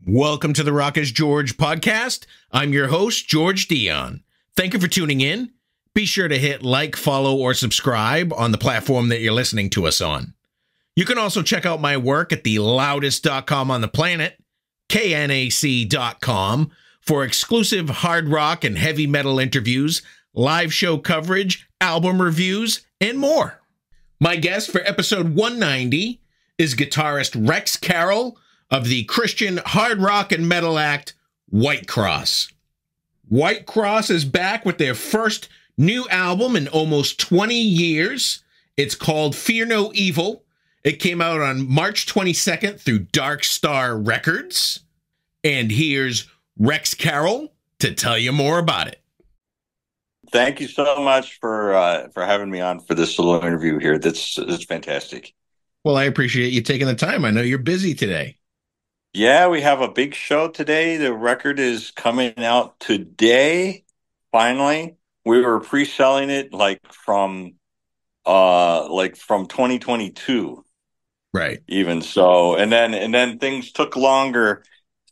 Welcome to the Rock is George podcast. I'm your host, George Dionne. Thank you for tuning in. Be sure to hit like, follow, or subscribe on the platform that you're listening to us on. You can also check out my work at the loudest.com on the planet, knac.com, for exclusive hard rock and heavy metal interviews, live show coverage, album reviews, and more. My guest for episode 190 is guitarist REX CARROLL of the Christian hard rock and metal act WHITECROSS. WHITECROSS is back with their first new album in almost 20 years. It's called Fear No Evil. It came out on March 22nd through Dark Star Records. And here's REX CARROLL to tell you more about it. Thank you so much for having me on for this little interview here. That's fantastic. Well, I appreciate you taking the time. I know you're busy today. Yeah, we have a big show today. The record is coming out today. Finally, we were pre-selling it from 2022, right? Even so, and then things took longer.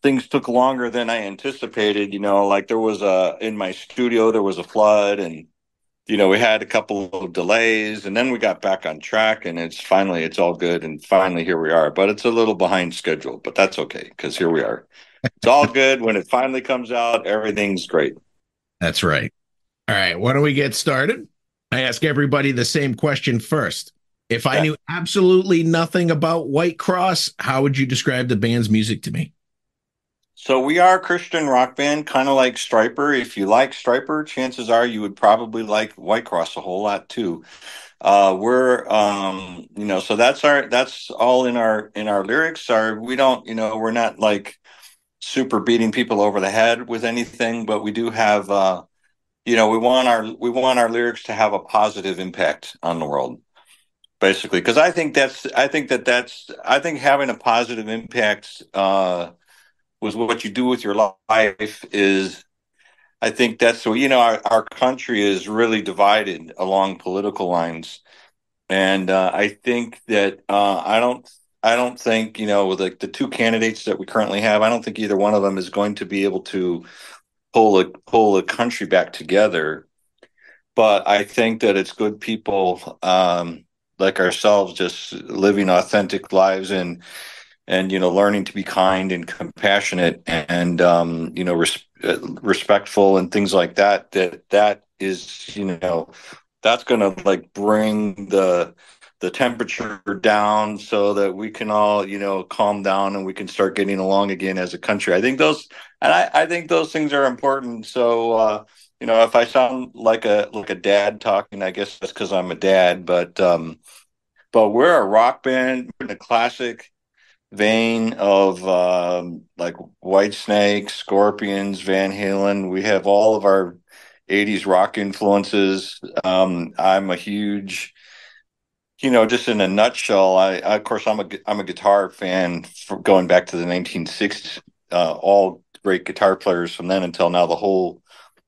Things took longer than I anticipated. There was in my studio there was a flood, and we had a couple of delays, and then we got back on track, and it's all good, and finally here we are. But it's a little behind schedule, but that's okay because here we are. It's all good. When it finally comes out, everything's great. That's right. All right, why don't we get started? I ask everybody the same question first. If I knew absolutely nothing about WHITECROSS, how would you describe the band's music to me? So we are a Christian rock band, kind of like Stryper. If you like Stryper, chances are you would probably like WHITECROSS a whole lot too. So that's all in our lyrics. We don't, we're not like super beating people over the head with anything, but we do have, we want our lyrics to have a positive impact on the world, basically. Because I think having a positive impact, was what you do with your life is, I think that's so, our country is really divided along political lines. And I think that I don't think, with the two candidates that we currently have, I don't think either one of them is going to be able to pull a country back together. But I think that it's good people like ourselves just living authentic lives and learning to be kind and compassionate and respectful and things like that. That is, that's going to bring the temperature down so that we can all calm down and we can start getting along again as a country. I think those things are important. So if I sound like a dad talking, I guess that's because I'm a dad. But we're a rock band in a classic vein of Whitesnake, Scorpions, Van Halen. We have all of our 80s rock influences. I'm a huge, just in a nutshell, I'm a guitar fan going back to the 1960s. All great guitar players from then until now, the whole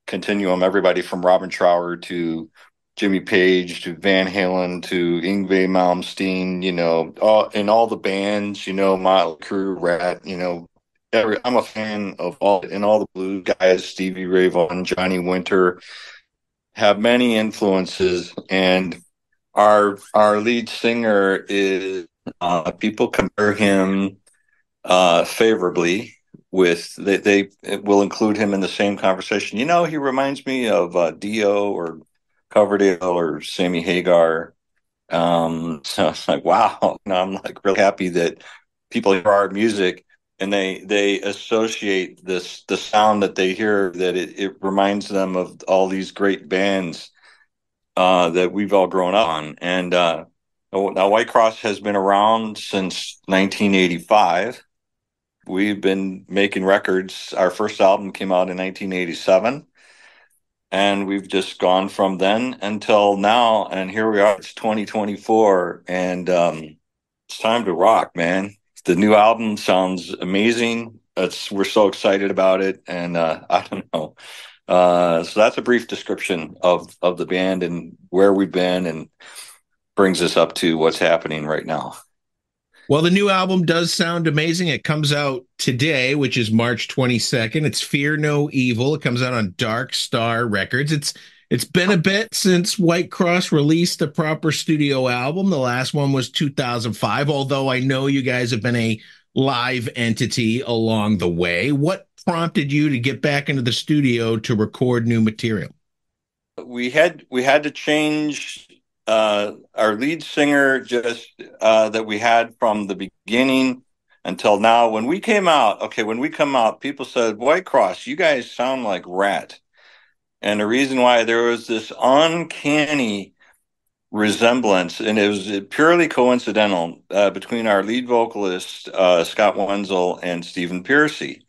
continuum, everybody from Robin Trower to Jimmy Page to Van Halen to Yngwie Malmsteen, in all the bands, Motley Crue, Rat, I'm a fan of all the blues guys, Stevie Ray Vaughan, Johnny Winter, have many influences. And our lead singer is, people compare him favorably with, they will include him in the same conversation. He reminds me of Dio or Coverdale or Sammy Hagar. So it's like, wow. And I'm really happy that people hear our music and they associate the sound that they hear, that it reminds them of all these great bands that we've all grown up on. And now WHITECROSS has been around since 1985. We've been making records. Our first album came out in 1987. And we've just gone from then until now. And here we are. It's 2024. And it's time to rock, man. The new album sounds amazing. We're so excited about it. And I don't know. So that's a brief description of the band and where we've been, and brings us up to what's happening right now. Well, the new album does sound amazing. It comes out today, which is March 22nd. It's Fear No Evil. It comes out on Dark Star Records. It's been a bit since White Cross released a proper studio album. The last one was 2005, although I know you guys have been a live entity along the way. What prompted you to get back into the studio to record new material? We had to change our lead singer just that we had from the beginning until now. When we come out, people said, White Cross, you guys sound like Rat. And the reason why, there was this uncanny resemblance, and it was purely coincidental, between our lead vocalist, Scott Wenzel, and Stephen Piercy.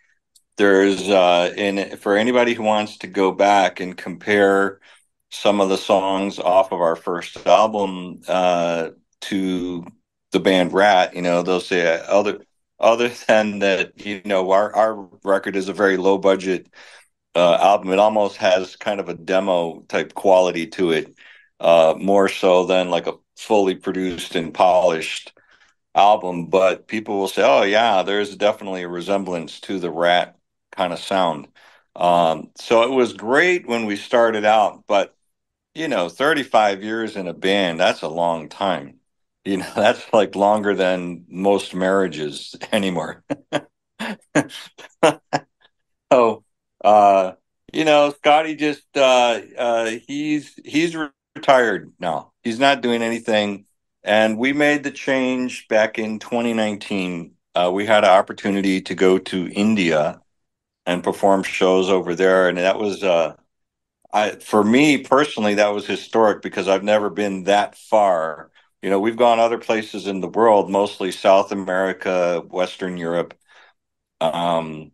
There's for anybody who wants to go back and compare some of the songs off of our first album to the band Rat, they'll say other than that, our record is a very low budget album. It almost has kind of a demo type quality to it, more so than like a fully produced and polished album. But people will say, "Oh yeah, there's definitely a resemblance to the Rat kind of sound." So it was great when we started out, but 35 years in a band, that's a long time. That's like longer than most marriages anymore. So, Scotty just he's retired now. He's not doing anything, and we made the change back in 2019. We had an opportunity to go to India and perform shows over there, and that was for me personally, that was historic because I've never been that far. We've gone other places in the world, mostly South America, Western Europe. The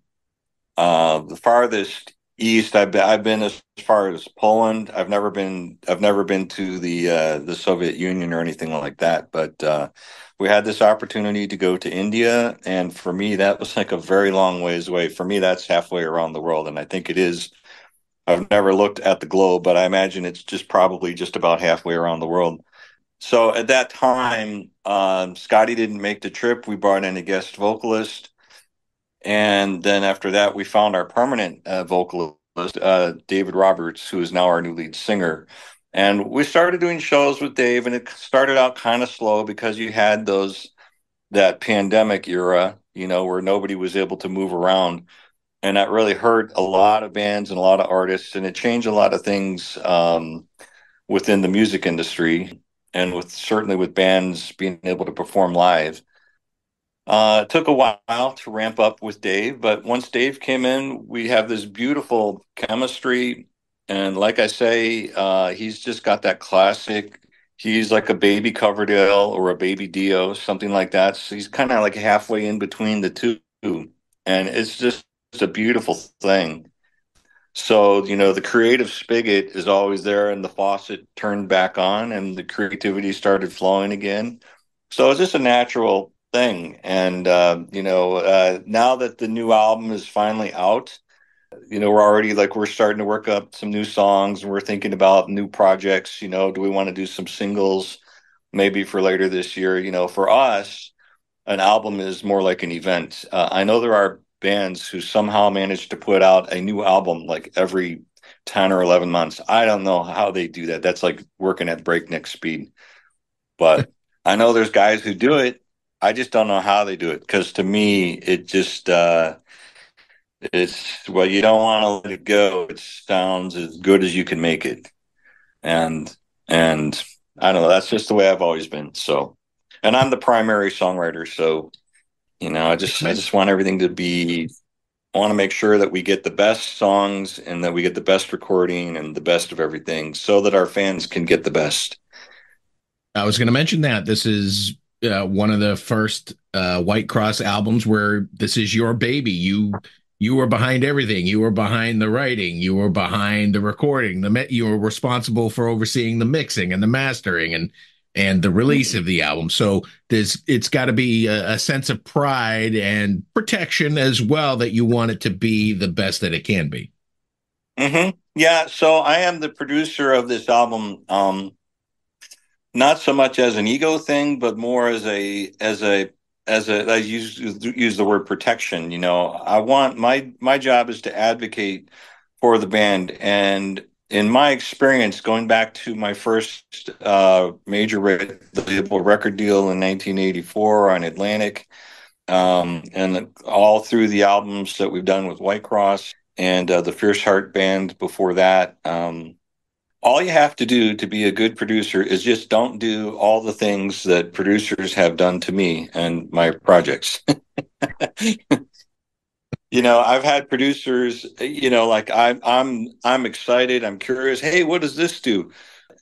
farthest east I've been as far as Poland. I've never been to the Soviet Union or anything like that. But we had this opportunity to go to India, and for me, that was like a very long ways away. For me, that's halfway around the world, and I think it is. I've never looked at the globe, but I imagine it's just probably just about halfway around the world. So at that time, Scotty didn't make the trip. We brought in a guest vocalist. And then after that, we found our permanent vocalist, David Roberts, who is now our new lead singer. And we started doing shows with Dave, and it started out kind of slow because you had that pandemic era, where nobody was able to move around. And that really hurt a lot of bands and a lot of artists, and it changed a lot of things within the music industry, and certainly with bands being able to perform live. It took a while to ramp up with Dave, but once Dave came in, we have this beautiful chemistry. And like I say, he's just got that classic. He's like a baby Coverdale or a baby Dio, something like that. So he's kind of like halfway in between the two. And it's just a beautiful thing. So, the creative spigot is always there, and the faucet turned back on, and the creativity started flowing again. So it's just a natural thing. And, now that the new album is finally out, we're already we're starting to work up some new songs, and we're thinking about new projects. Do we want to do some singles maybe for later this year? For us, an album is more like an event. I know there are bands who somehow manage to put out a new album like every 10 or 11 months. I don't know how they do that. That's like working at breakneck speed. But I know there's guys who do it. I just don't know how they do it, because to me, it just it's, well, you don't want to let it go. It sounds as good as you can make it. And I don't know, that's just the way I've always been. So, and I'm the primary songwriter, so I just want everything to be. I want to make sure that we get the best songs and that we get the best recording and the best of everything, so that our fans can get the best. I was going to mention that this is one of the first White Cross albums where this is your baby. You were behind everything. You were behind the writing. You were behind the recording. You were responsible for overseeing the mixing and the mastering and the release of the album. So it's got to be a sense of pride and protection as well, that you want it to be the best that it can be. Yeah. So I am the producer of this album. Not so much as an ego thing, but more as a I use the word protection. I want my job is to advocate for the band. And in my experience, going back to my first major label record deal in 1984 on Atlantic, and all through the albums that we've done with Whitecross and the Fierce Heart band before that. All you have to do to be a good producer is just don't do all the things that producers have done to me and my projects. I've had producers, like I'm excited, I'm curious. Hey, what does this do?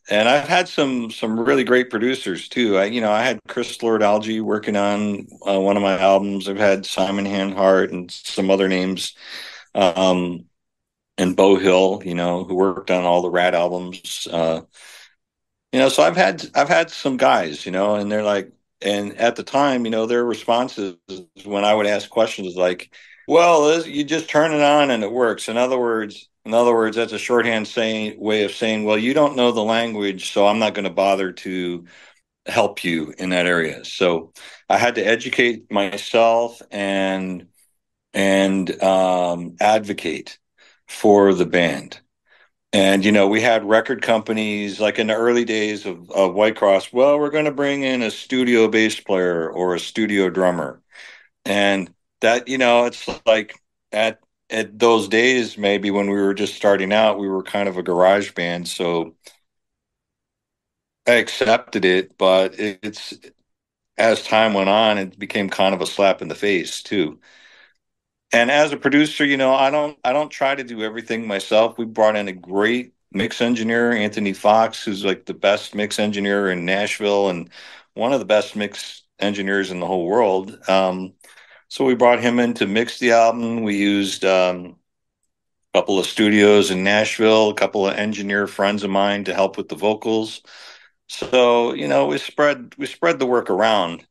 And I've had some really great producers too. I had Chris Lord-Alge working on one of my albums. I've had Simon Hanhart and some other names, and Bo Hill, who worked on all the Rat albums. So I've had some guys, and they're like, and at the time, their responses when I would ask questions like, well, you just turn it on and it works. In other words, that's a way of saying, well, you don't know the language, so I'm not going to bother to help you in that area. So I had to educate myself and advocate for the band. And, we had record companies like in the early days of Whitecross. Well, we're going to bring in a studio bass player or a studio drummer. And that, it's like at those days, maybe when we were just starting out, we were kind of a garage band. So I accepted it, but it's as time went on, it became kind of a slap in the face too. And as a producer, I don't try to do everything myself. We brought in a great mix engineer, Anthony Fox, who's like the best mix engineer in Nashville and one of the best mix engineers in the whole world. So we brought him in to mix the album. We used a couple of studios in Nashville, a couple of engineer friends of mine to help with the vocals. So, we spread the work around.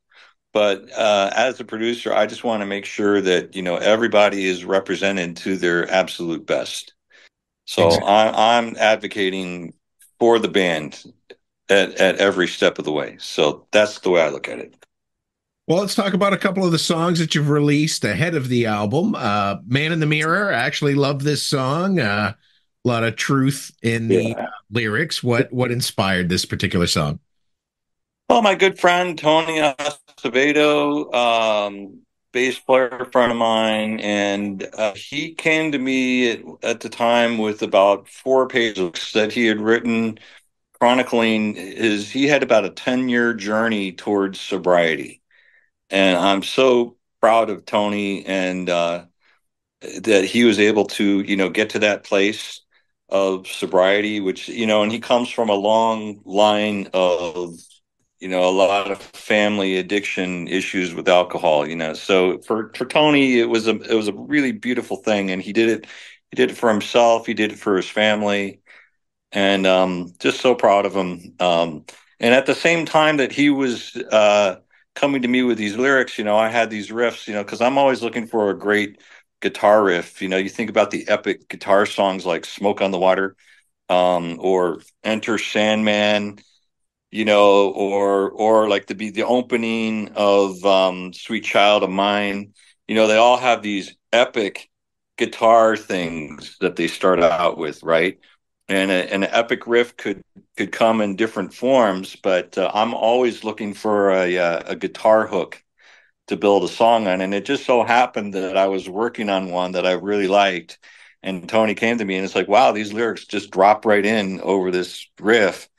But as a producer, I just want to make sure that everybody is represented to their absolute best. So Exactly. I'm advocating for the band at every step of the way. So that's the way I look at it. Well, let's talk about a couple of the songs that you've released ahead of the album. Man in the Mirror, I actually love this song. A lot of truth in the Yeah. lyrics. What inspired this particular song? Well, my good friend Tony Acevedo, bass player friend of mine, and he came to me at the time with about 4 pages that he had written chronicling he had about a 10-year journey towards sobriety. And I'm so proud of Tony and that he was able to, get to that place of sobriety, which, and he comes from a long line of, a lot of family addiction issues with alcohol. So for Tony, it was a really beautiful thing. And he did it for himself. He did it for his family, and just so proud of him. And at the same time that he was coming to me with these lyrics, I had these riffs, because I'm always looking for a great guitar riff. You think about the epic guitar songs like "Smoke on the Water" or "Enter Sandman," or like the opening of "Sweet Child of Mine." They all have these epic guitar things that they start out with, right? And an epic riff could come in different forms, but I'm always looking for a guitar hook to build a song on. And it just so happened that I was working on one that I really liked, and Tony came to me and it's like, wow, these lyrics just drop right in over this riff.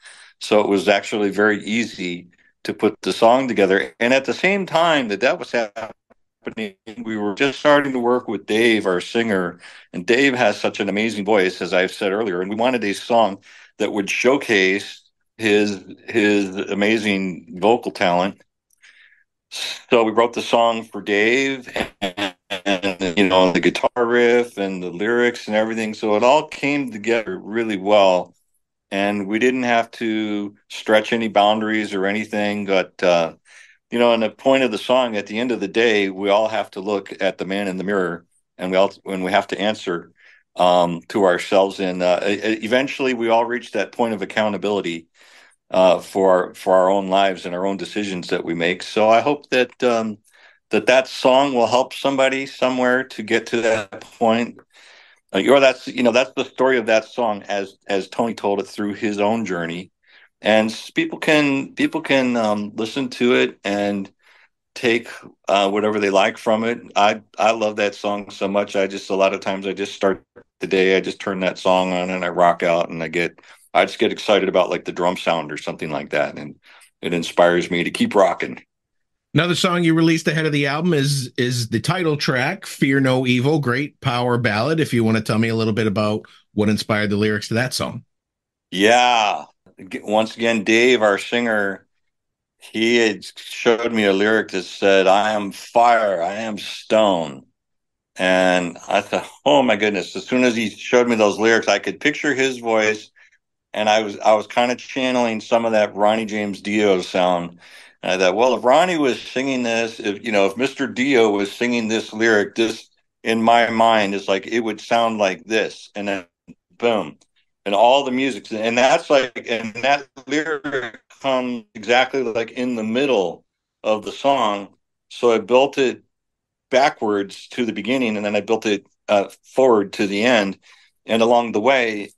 So it was actually very easy to put the song together. And at the same time that was happening, we were just starting to work with Dave, our singer, and Dave has such an amazing voice, as I've said earlier, and we wanted a song that would showcase his amazing vocal talent. So we wrote the song for Dave, and the guitar riff and the lyrics and everything. So it all came together really well, and we didn't have to stretch any boundaries or anything. But and the point of the song, at the end of the day, we all have to look at the man in the mirror, and we have to answer to ourselves. And eventually, we all reach that point of accountability for our own lives and our own decisions that we make. So I hope that that song will help somebody somewhere to get to that point. Or that's that's the story of that song as Tony told it through his own journey, and people can listen to it and take whatever they like from it. I love that song so much. I just a lot of times I just start the day. I just turn that song on and I rock out, and I just get excited about like the drum sound or something like that, and it inspires me to keep rocking. Another song you released ahead of the album is the title track, Fear No Evil, great power ballad. If you want to tell me a little bit about what inspired the lyrics to that song. Yeah. Once again, Dave, our singer, he had showed me a lyric that said, "I am fire, I am stone." And I thought, oh my goodness, as soon as he showed me those lyrics, I could picture his voice, and I was kind of channeling some of that Ronnie James Dio sound. And I thought, well, if Ronnie was singing this, if Mr. Dio was singing this lyric, this in my mind is like it would sound like this. And then boom. And all the music. And that lyric comes exactly like in the middle of the song. So I built it backwards to the beginning, and then I built it forward to the end. And along the way,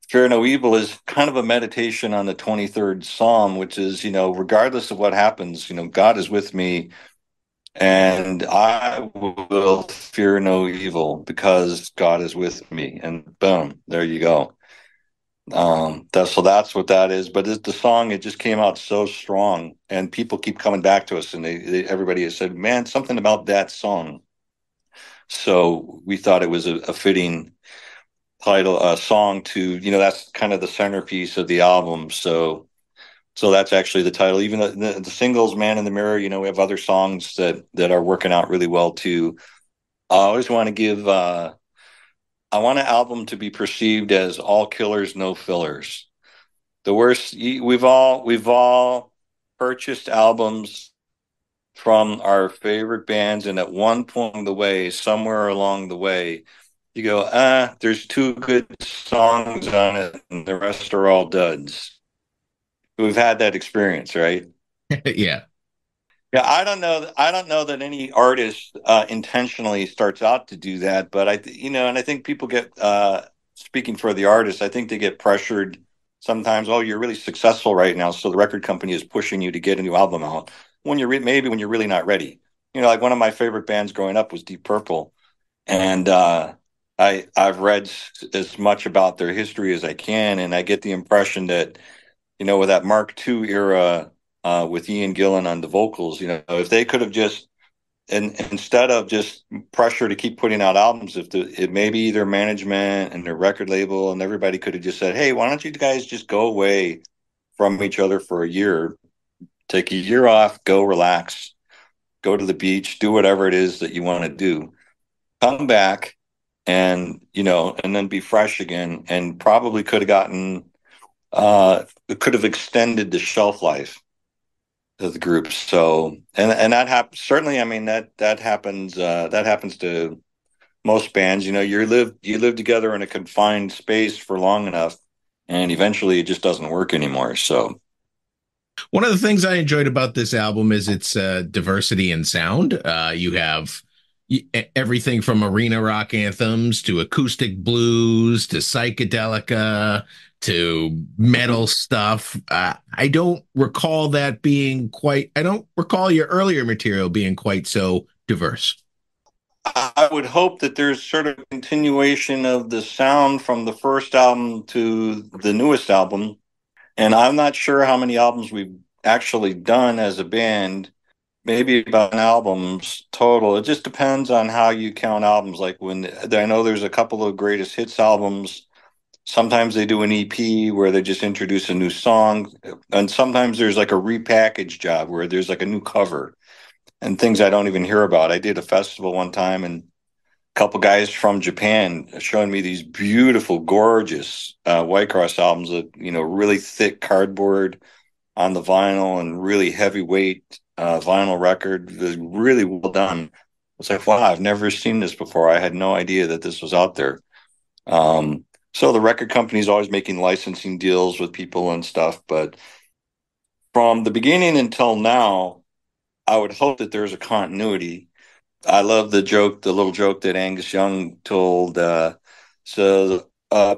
Fear No Evil is kind of a meditation on the 23rd Psalm, which is, regardless of what happens, God is with me, and I will fear no evil because God is with me. And boom, there you go. That's what that is. But the song, it just came out so strong, and people keep coming back to us, and everybody has said, "Man, something about that song." So we thought it was a fitting title, song to, that's kind of the centerpiece of the album. So that's actually the title. Even the singles, "Man in the Mirror," we have other songs that are working out really well too. I always want to give. I want an album to be perceived as all killers, no fillers. The worst. We've all purchased albums from our favorite bands, and at one point of the way, somewhere along the way, you go, there's two good songs on it, and the rest are all duds. We've had that experience, right? Yeah. Yeah, I don't know that any artist intentionally starts out to do that, but and I think people get, speaking for the artist, I think they get pressured sometimes. Oh, you're really successful right now, so the record company is pushing you to get a new album out when maybe when you're really not ready. Like one of my favorite bands growing up was Deep Purple, and I've read as much about their history as I can, and I get the impression that with that Mark II era, with Ian Gillan on the vocals, if they could have just, and instead of just pressure to keep putting out albums, if maybe their management and their record label and everybody could have just said, "Hey, why don't you guys just go away from each other for a year, take a year off, go relax, go to the beach, do whatever it is that you want to do, come back, and then be fresh again," and probably could have gotten, it could have extended the shelf life of the group. So, and that happens certainly. I mean, that happens to most bands. You live together in a confined space for long enough, and eventually it just doesn't work anymore. So One of the things I enjoyed about this album is its diversity in sound. You have everything from arena rock anthems to acoustic blues to psychedelica to metal stuff. I don't recall your earlier material being quite so diverse. I would hope that there's sort of continuation of the sound from the first album to the newest album. And I'm not sure how many albums we've actually done as a band. Maybe about albums total. It just depends on how you count albums. Like when I know there's a couple of greatest hits albums. Sometimes they do an EP where they just introduce a new song, and sometimes there's like a repackage job where there's like a new cover and things I don't even hear about. I did a festival one time, and a couple guys from Japan showing me these beautiful, gorgeous Whitecross albums that really thick cardboard on the vinyl and really heavyweight vinyl record. It was really well done. It's like, wow, I've never seen this before. I had no idea that this was out there. So the record company is always making licensing deals with people and stuff. But from the beginning until now, I would hope that there's a continuity. I love the little joke that Angus Young told.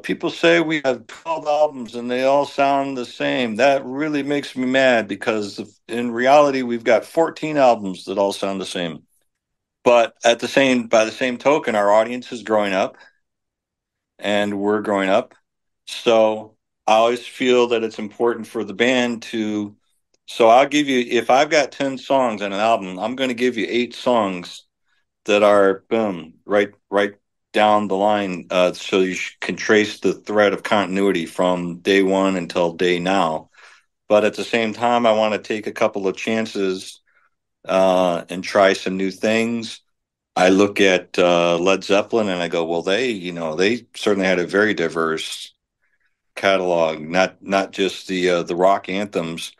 People say we have 12 albums and they all sound the same. That really makes me mad because in reality, we've got 14 albums that all sound the same. But by the same token, our audience is growing up and we're growing up. So I always feel that it's important for the band to. So I'll give you, if I've got 10 songs on an album, I'm going to give you 8 songs that are boom right down the line, so you can trace the thread of continuity from day one until day now. But at the same time, I want to take a couple of chances and try some new things. I look at Led Zeppelin and I go, well, they certainly had a very diverse catalog, not just the rock anthems,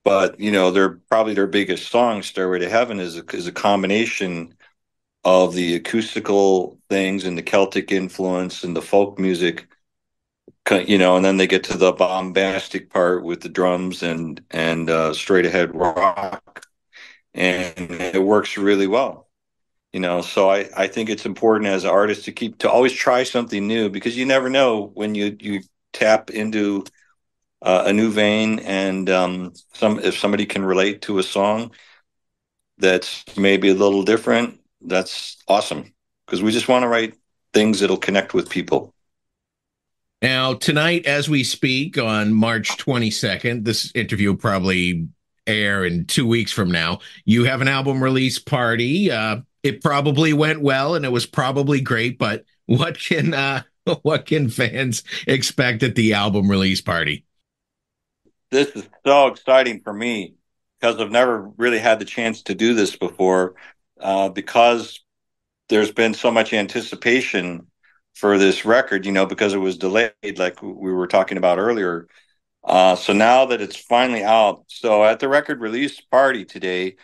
but they're probably their biggest song, "Stairway to Heaven," is a combination of the acoustical things and the Celtic influence and the folk music, and then they get to the bombastic part with the drums and straight ahead rock, and it works really well. So I think it's important as an artist to always try something new, because you never know when you tap into a new vein, and if somebody can relate to a song that's maybe a little different, that's awesome, because we just want to write things that'll connect with people. Now, tonight, as we speak on March 22nd, this interview will probably air in 2 weeks from now. You have an album release party. It probably went well and it was probably great, but what can fans expect at the album release party? This is so exciting for me because I've never really had the chance to do this before, because there's been so much anticipation for this record, because it was delayed, like we were talking about earlier. So now that it's finally out, so at the record release party today,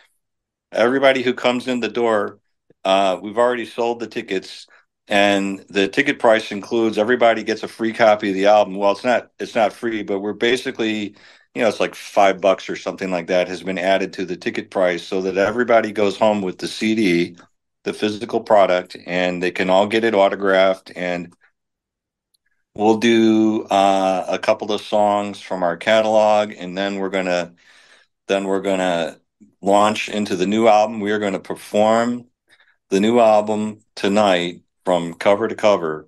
everybody who comes in the door, we've already sold the tickets, and the ticket price includes everybody gets a free copy of the album. Well, it's not free, but we're basically, it's like $5 or something like that has been added to the ticket price so that everybody goes home with the CD, the physical product, and they can all get it autographed. And we'll do a couple of songs from our catalog, and then we're gonna launch into the new album. We are going to perform the new album tonight from cover to cover,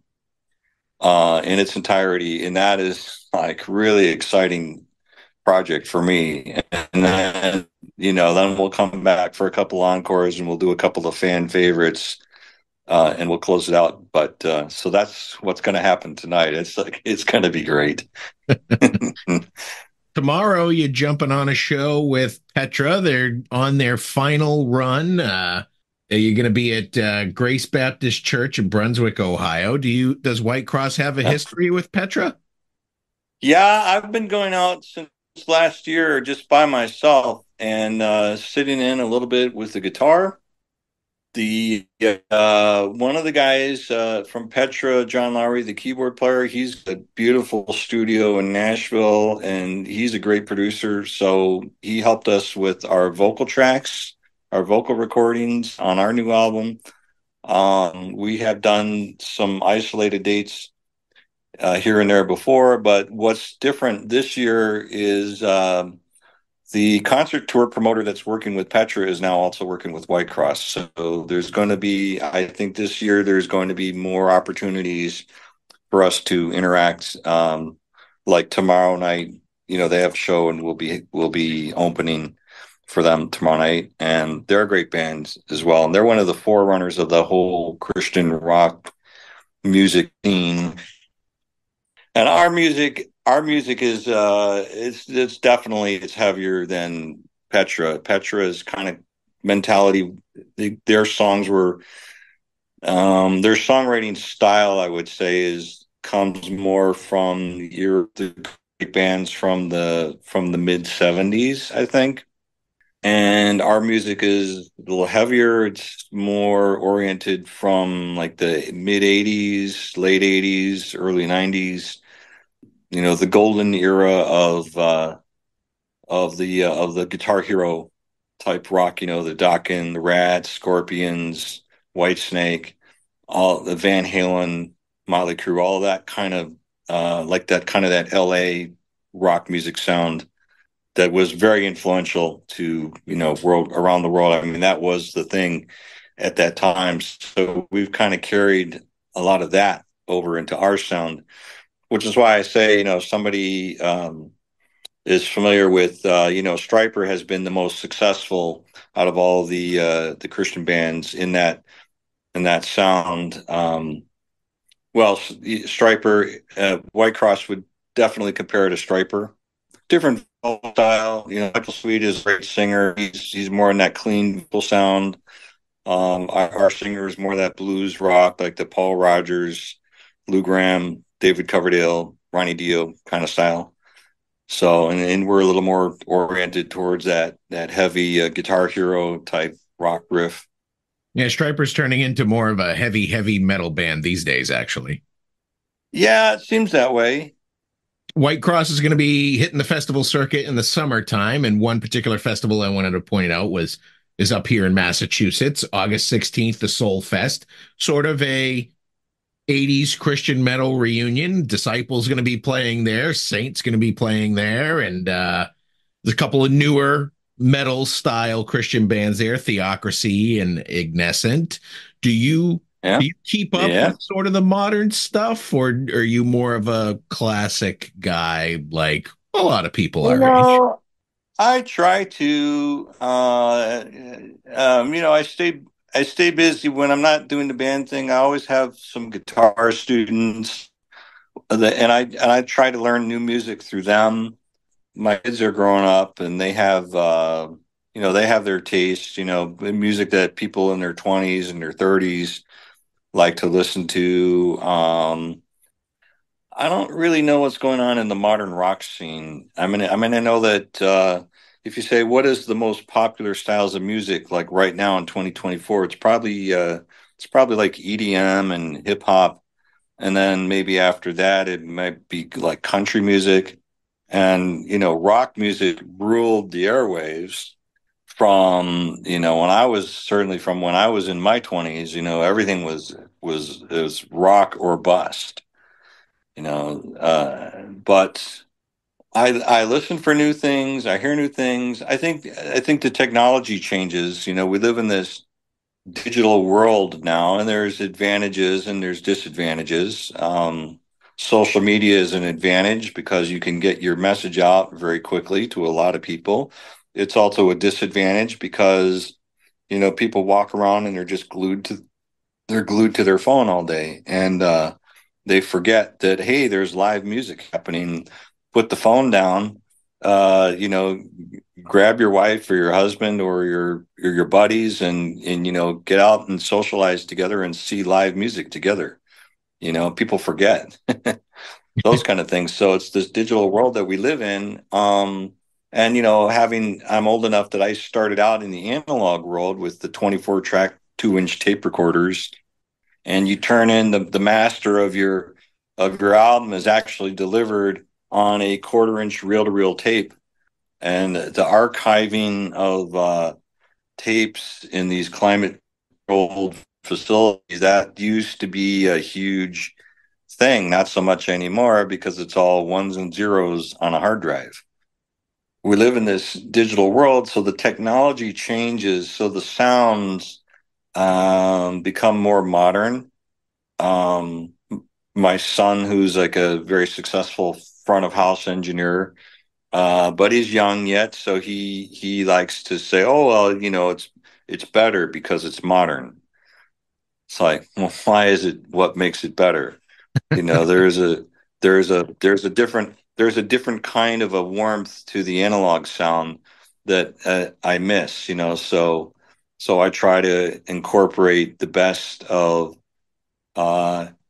in its entirety, and that is like really exciting project for me. And then we'll come back for a couple encores and we'll do a couple of fan favorites, and we'll close it out. But so that's what's going to happen tonight. It's going to be great. Tomorrow, you're jumping on a show with Petra. They're on their final run. You're going to be at Grace Baptist Church in Brunswick, Ohio. Does Whitecross have a history with Petra? Yeah, I've been going out since last year just by myself and sitting in a little bit with the guitar. The One of the guys from Petra, John Lowry, the keyboard player, he's a beautiful studio in Nashville, and he's a great producer. So he helped us with our vocal tracks, our vocal recordings on our new album. We have done some isolated dates here and there before, but what's different this year is the concert tour promoter that's working with Petra is now also working with Whitecross. So I think this year there's going to be more opportunities for us to interact. Like tomorrow night, they have a show and we'll be opening for them tomorrow night, and they're a great band as well. And they're one of the forerunners of the whole Christian rock music scene. And our music is it's definitely it's heavier than Petra. Petra's kind of mentality, their songs were their songwriting style, I would say, comes more from the great bands from the mid 70s, I think. And our music is a little heavier. It's more oriented from like the mid 80s, late 80s, early 90s, the golden era of the Guitar Hero type rock, the Dokken, the Rats, Scorpions, Whitesnake, all the Van Halen, Motley Crue, all that kind of like that kind of that LA rock music sound that was very influential to world around the world. I mean, that was the thing at that time. So we've kind of carried a lot of that over into our sound, which is why I say, somebody is familiar with, Stryper has been the most successful out of all the Christian bands in that sound. Well, Stryper, Whitecross would definitely compare to Stryper. Different vocal style. Michael Sweet is a great singer. He's more in that clean vocal sound. Our singer is more that blues rock, like the Paul Rogers, Lou Gramm, David Coverdale, Ronnie Dio kind of style. So, and we're a little more oriented towards that heavy Guitar Hero type rock riff. Yeah, Stryper's turning into more of a heavy metal band these days, actually. Yeah, it seems that way. Whitecross is going to be hitting the festival circuit in the summertime, and one particular festival I wanted to point out is up here in Massachusetts, August 16th, the Soul Fest, sort of a 80s Christian metal reunion. Disciple's going to be playing there, Saint's going to be playing there, and there's a couple of newer metal style Christian bands there, Theocracy and Ignescent. Do you Yeah. do you keep up Yeah. with sort of the modern stuff, or are you more of a classic guy like a lot of people You our age? know, I try to, I stay busy when I'm not doing the band thing. I always have some guitar students, and I try to learn new music through them. My kids are growing up, and they have their tastes. Music that people in their 20s and their 30s like to listen to. I don't really know what's going on in the modern rock scene. I know that if you say what is the most popular styles of music, like right now in 2024, it's probably like EDM and hip hop, and then maybe after that it might be like country music, and rock music ruled the airwaves from when I was in my 20s. Everything was rock or bust. But I listen for new things. I hear new things. I think the technology changes. We live in this digital world now, and there's advantages and there's disadvantages. Social media is an advantage because you can get your message out very quickly to a lot of people. It's also a disadvantage because people walk around and they're glued to their phone all day, and they forget that, hey, there's live music happening. Put the phone down. Grab your wife or your husband or your buddies, and get out and socialize together and see live music together. People forget those kind of things. So it's this digital world that we live in. And I'm old enough that I started out in the analog world with the 24 track 2-inch tape recorders, and you turn in the master of your album is actually delivered on a quarter-inch reel-to-reel tape. And the archiving of tapes in these climate controlled facilities, that used to be a huge thing. Not so much anymore because it's all ones and zeros on a hard drive. We live in this digital world, so the technology changes, so the sounds become more modern. Um, my son, who's like a very successful front of house engineer, but he's young yet, so he likes to say, "Oh well, it's better because it's modern." It's like, well, why is it? What makes it better? There's a different kind of a warmth to the analog sound that I miss. So I try to incorporate the best of.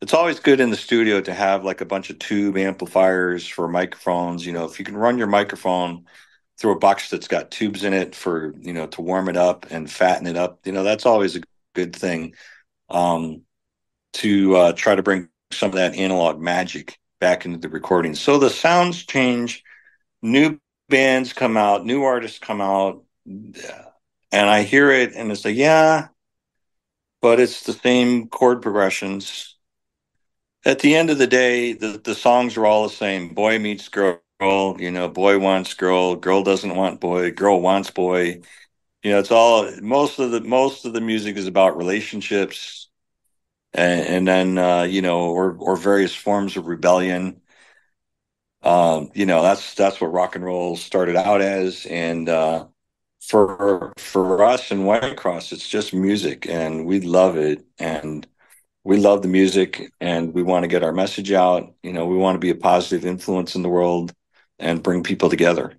It's always good in the studio to have like a bunch of tube amplifiers for microphones. If you can run your microphone through a box that's got tubes in it for to warm it up and fatten it up, that's always a good thing. To try to bring some of that analog magic back into the recording. So the sounds change, new bands come out, new artists come out. and I hear it and it's like, yeah, but it's the same chord progressions. At the end of the day, the songs are all the same. Boy meets girl, boy wants girl, girl doesn't want boy, girl wants boy. It's all most of the music is about relationships, and then or various forms of rebellion. That's what rock and roll started out as, and for us in Whitecross, it's just music, and we love it, and we love the music, and we want to get our message out. We want to be a positive influence in the world and bring people together.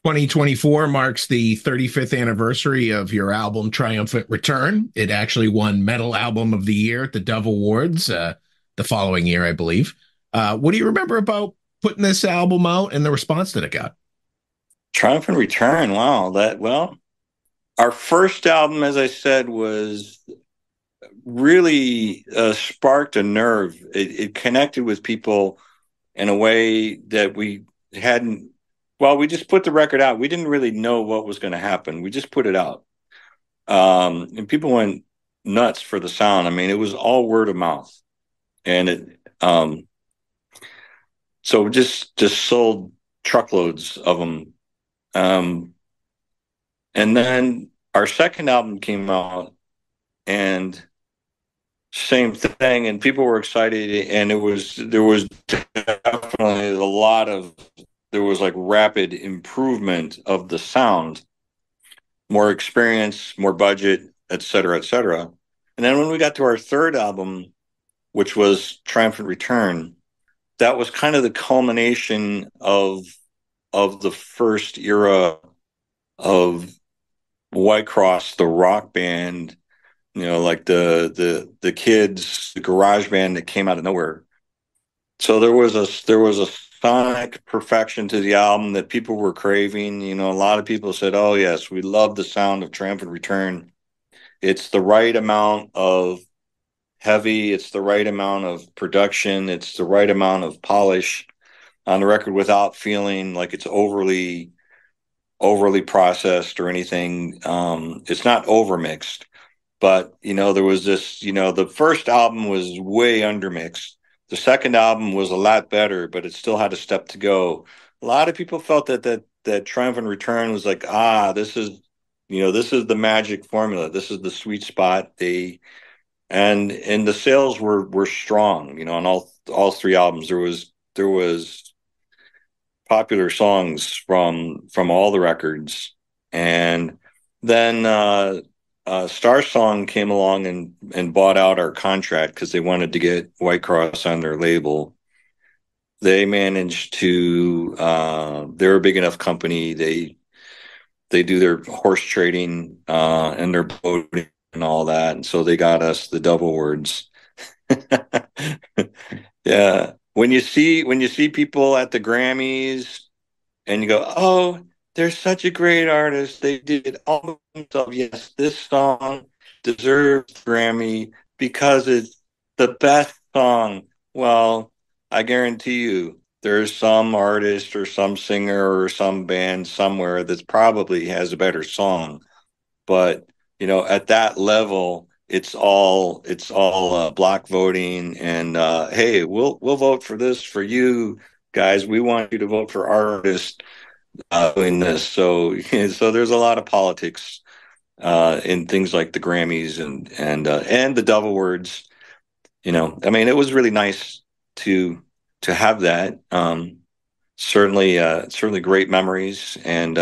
2024 marks the 35th anniversary of your album Triumphant Return. It actually won Metal Album of the Year at the Dove Awards the following year, I believe. What do you remember about putting this album out and the response that it got? Triumphant Return, wow, our first album, as I said, was really sparked a nerve. It connected with people in a way that we hadn't. Well, we just put the record out. We didn't really know what was going to happen. We just put it out, and people went nuts for the sound. I mean, it was all word of mouth, and so we just sold truckloads of them. And then our second album came out, and same thing, and people were excited, and there was definitely there was like rapid improvement of the sound, more experience, more budget, et cetera, et cetera. And then when we got to our third album, which was Triumphant Return, that was kind of the culmination of the first era of Whitecross, the rock band, like the kids, the garage band that came out of nowhere. So there was a sonic perfection to the album that people were craving. A lot of people said, "Oh yes, we love the sound of Triumphant Return. It's the right amount of heavy, it's the right amount of production, it's the right amount of polish on the record without feeling like it's overly processed or anything. It's not overmixed." But there was this. The first album was way undermixed. The second album was a lot better, but it still had a step to go. A lot of people felt that Triumphant Return was like, this is the magic formula. This is the sweet spot. And the sales were strong. On all three albums, there was popular songs from all the records, and then Star Song came along and bought out our contract because they wanted to get Whitecross on their label. They managed to. They're a big enough company. They do their horse trading and their boating and all that, and so they got us the Dove Awards. Yeah, when you see people at the Grammys and you go, "Oh, they're such a great artist. They did all themselves. Yes, this song deserves Grammy because it's the best song." Well, I guarantee you, there's some artist or some singer or some band somewhere that probably has a better song. But at that level, it's all block voting, and hey, we'll vote for this for you guys. We want you to vote for our artist doing this. So so there's a lot of politics in things like the Grammys and the Dove Awards. I mean, it was really nice to have that. Certainly great memories, and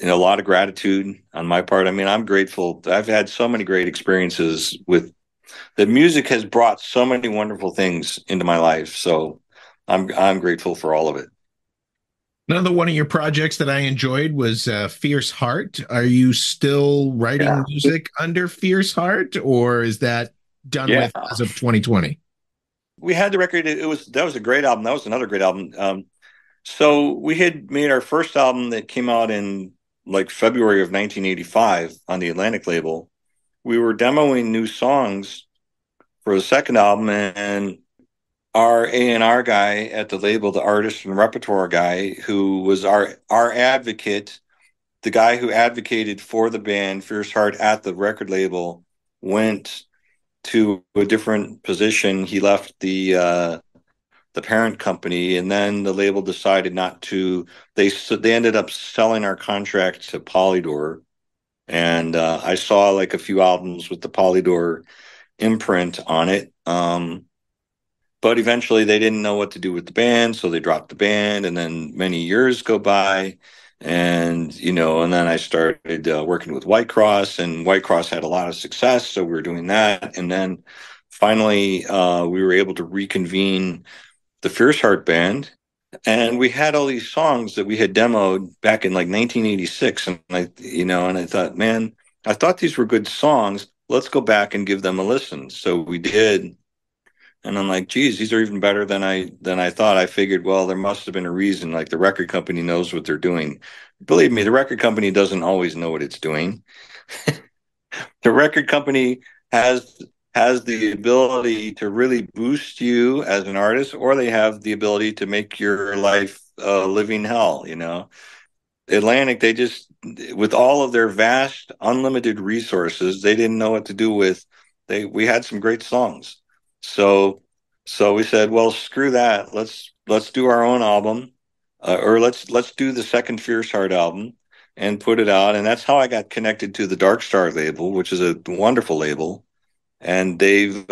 a lot of gratitude on my part. I mean, I'm grateful. I've had so many great experiences with the music has brought so many wonderful things into my life. So I'm grateful for all of it. Another one of your projects that I enjoyed was Fierce Heart. Are you still writing Yeah. music under Fierce Heart, or is that done Yeah. with as of 2020? We had the record. That was a great album. That was another great album. So we had made our first album that came out in like February of 1985 on the Atlantic label. We were demoing new songs for the second album, and our A&R guy at the label, the artist and repertoire guy, who was our advocate the guy who advocated for the band, Fierce Heart, at the record label, went to a different position. He left the parent company, and then the label decided not to. They ended up selling our contract to Polydor, and I saw like a few albums with the Polydor imprint on it. But eventually they didn't know what to do with the band, so they dropped the band, and then many years go by, and then I started working with Whitecross, and Whitecross had a lot of success, so we were doing that, and then finally we were able to reconvene the Fierce Heart band, and we had all these songs that we had demoed back in like 1986, and I thought, man, I thought these were good songs. Let's go back and give them a listen. So we did, and I'm like, geez, these are even better than I thought. I figured, well, there must have been a reason. Like the record company knows what they're doing. Believe me, the record company doesn't always know what it's doing. The record company has has the ability to really boost you as an artist, or they have the ability to make your life a living hell. Atlantic, they just, with all of their vast, unlimited resources, they didn't know what to do with. We had some great songs, so we said, well, screw that. Let's do our own album, or let's do the second Fierce Heart album and put it out. And that's how I got connected to the Dark Star label, which is a wonderful label. And they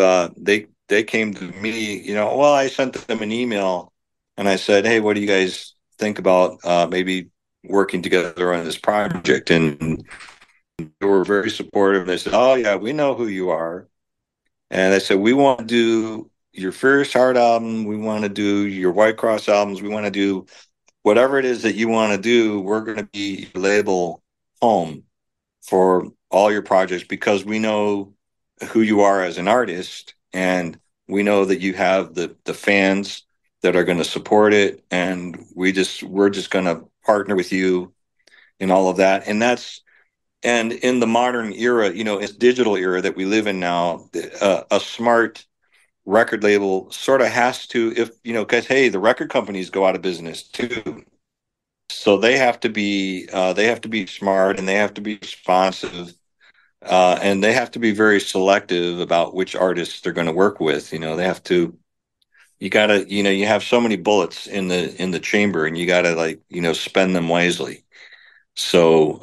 came to me. Well, I sent them an email and I said, hey, what do you guys think about maybe working together on this project? And they were very supportive. They said, oh yeah, we know who you are. And they said, we want to do your Fierce Heart album, we want to do your Whitecross albums, we want to do whatever it is that you want to do. We're going to be your label home for all your projects, because we know who you are as an artist, and we know that you have the fans that are going to support it, and we're just going to partner with you in all of that. And in the modern era, it's digital era that we live in now, a smart record label sort of has to, if because hey, the record companies go out of business too, so they have to be smart, and they have to be responsive, and they have to be very selective about which artists they're going to work with. They have to. You gotta, you have so many bullets in the chamber, and you gotta, like, spend them wisely. So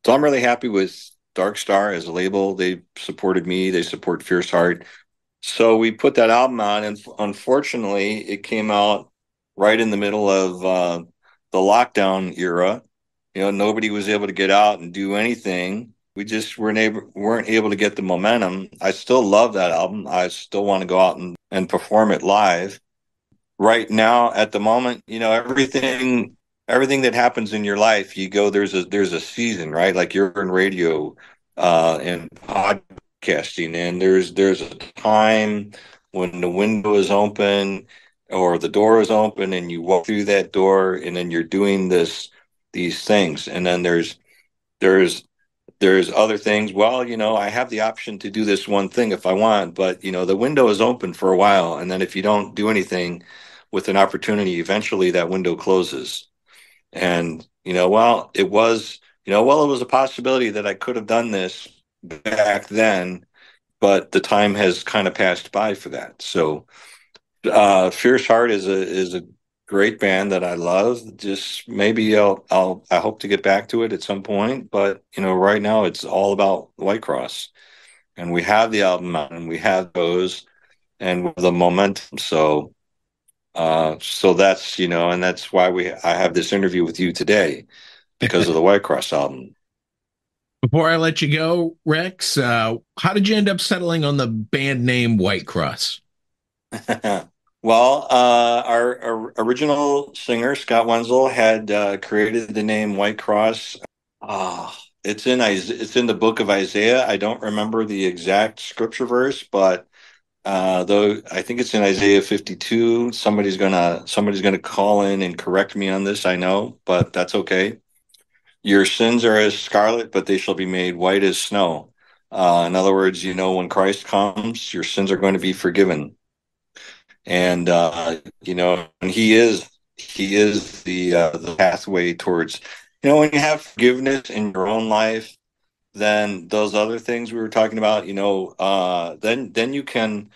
I'm really happy with Dark Star as a label. They supported me. They support Fierce Heart. So we put that album out, and unfortunately, it came out right in the middle of the lockdown era. Nobody was able to get out and do anything. We just weren't able to get the momentum. I still love that album. I still want to go out and perform it live. Right now, at the moment, everything that happens in your life, there's a season, right? Like you're in radio and podcasting, and there's a time when the window is open or the door is open, and you walk through that door, and then you're doing these things. And then there's other things. Well, I have the option to do this one thing if I want, but the window is open for a while, and then if you don't do anything with an opportunity, eventually that window closes. And it was a possibility that I could have done this back then, but the time has kind of passed by for that. So Fierce Heart is a great band that I love. Just maybe I hope to get back to it at some point, but right now it's all about Whitecross, and we have the album out, and we have those, and the momentum. So that's why I have this interview with you today, because of the Whitecross album. Before I let you go, Rex, how did you end up settling on the band name Whitecross? Well, our original singer, Scott Wenzel, had created the name Whitecross. It's in the book of Isaiah. I don't remember the exact scripture verse, but though I think it's in Isaiah 52. Somebody's gonna call in and correct me on this, I know, but that's okay. Your sins are as scarlet, but they shall be made white as snow. In other words, when Christ comes, your sins are going to be forgiven. And and he is the pathway towards when you have forgiveness in your own life, then those other things we were talking about, then you can,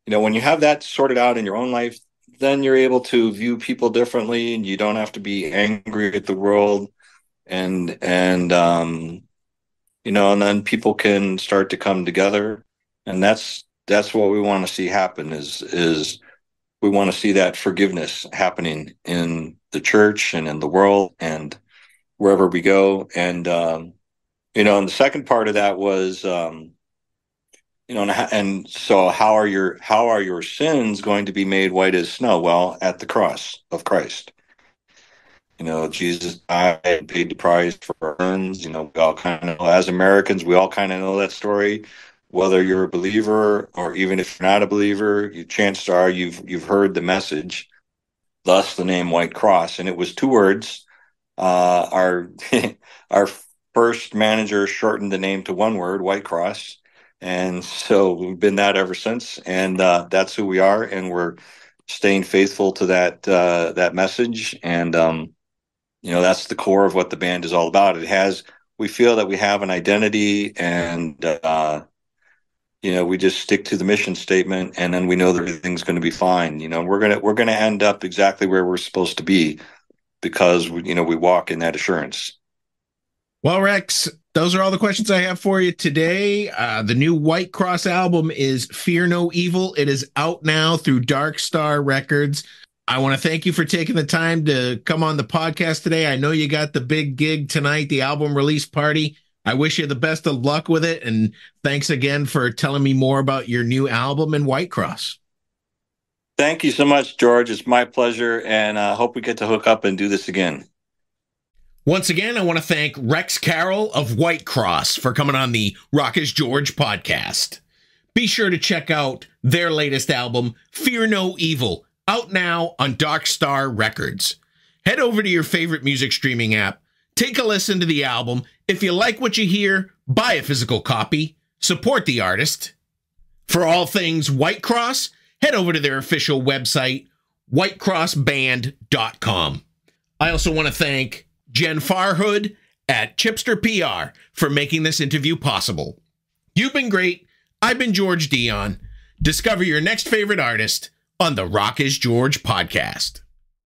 when you have that sorted out in your own life, then you're able to view people differently, and you don't have to be angry at the world, and and then people can start to come together, and that's what we want to see happen. Is we want to see that forgiveness happening in the church and in the world and wherever we go. And and the second part of that was and so how are your sins going to be made white as snow? Well, at the cross of Christ. Jesus died and paid the price for our sins. We all kind of know, as Americans, we all kind of know that story. Whether you're a believer or even if you're not a believer, chances are you've heard the message. Thus, the name White Cross, and it was two words. Our our first manager shortened the name to one word, White Cross, and so we've been that ever since. And that's who we are, and we're staying faithful to that message. And that's the core of what the band is all about. We feel that we have an identity, and we just stick to the mission statement, and then we know that everything's going to be fine. We're gonna end up exactly where we're supposed to be because we walk in that assurance. Well, Rex, those are all the questions I have for you today. The new White Cross album is Fear No Evil. It is out now through Dark Star Records. I want to thank you for taking the time to come on the podcast today. I know you got the big gig tonight, the album release party. I wish you the best of luck with it. And thanks again for telling me more about your new album and White Cross. Thank you so much, George. It's my pleasure. And I hope we get to hook up and do this again. Once again, I want to thank Rex Carroll of Whitecross for coming on the Rock is George podcast. Be sure to check out their latest album, Fear No Evil, out now on Dark Star Records. Head over to your favorite music streaming app, take a listen to the album. If you like what you hear, buy a physical copy, support the artist. For all things Whitecross, head over to their official website, whitecrossband.com. I also want to thank Jen Farhood at Chipster PR for making this interview possible. You've been great. I've been George Dionne. Discover your next favorite artist on the Rock is George podcast.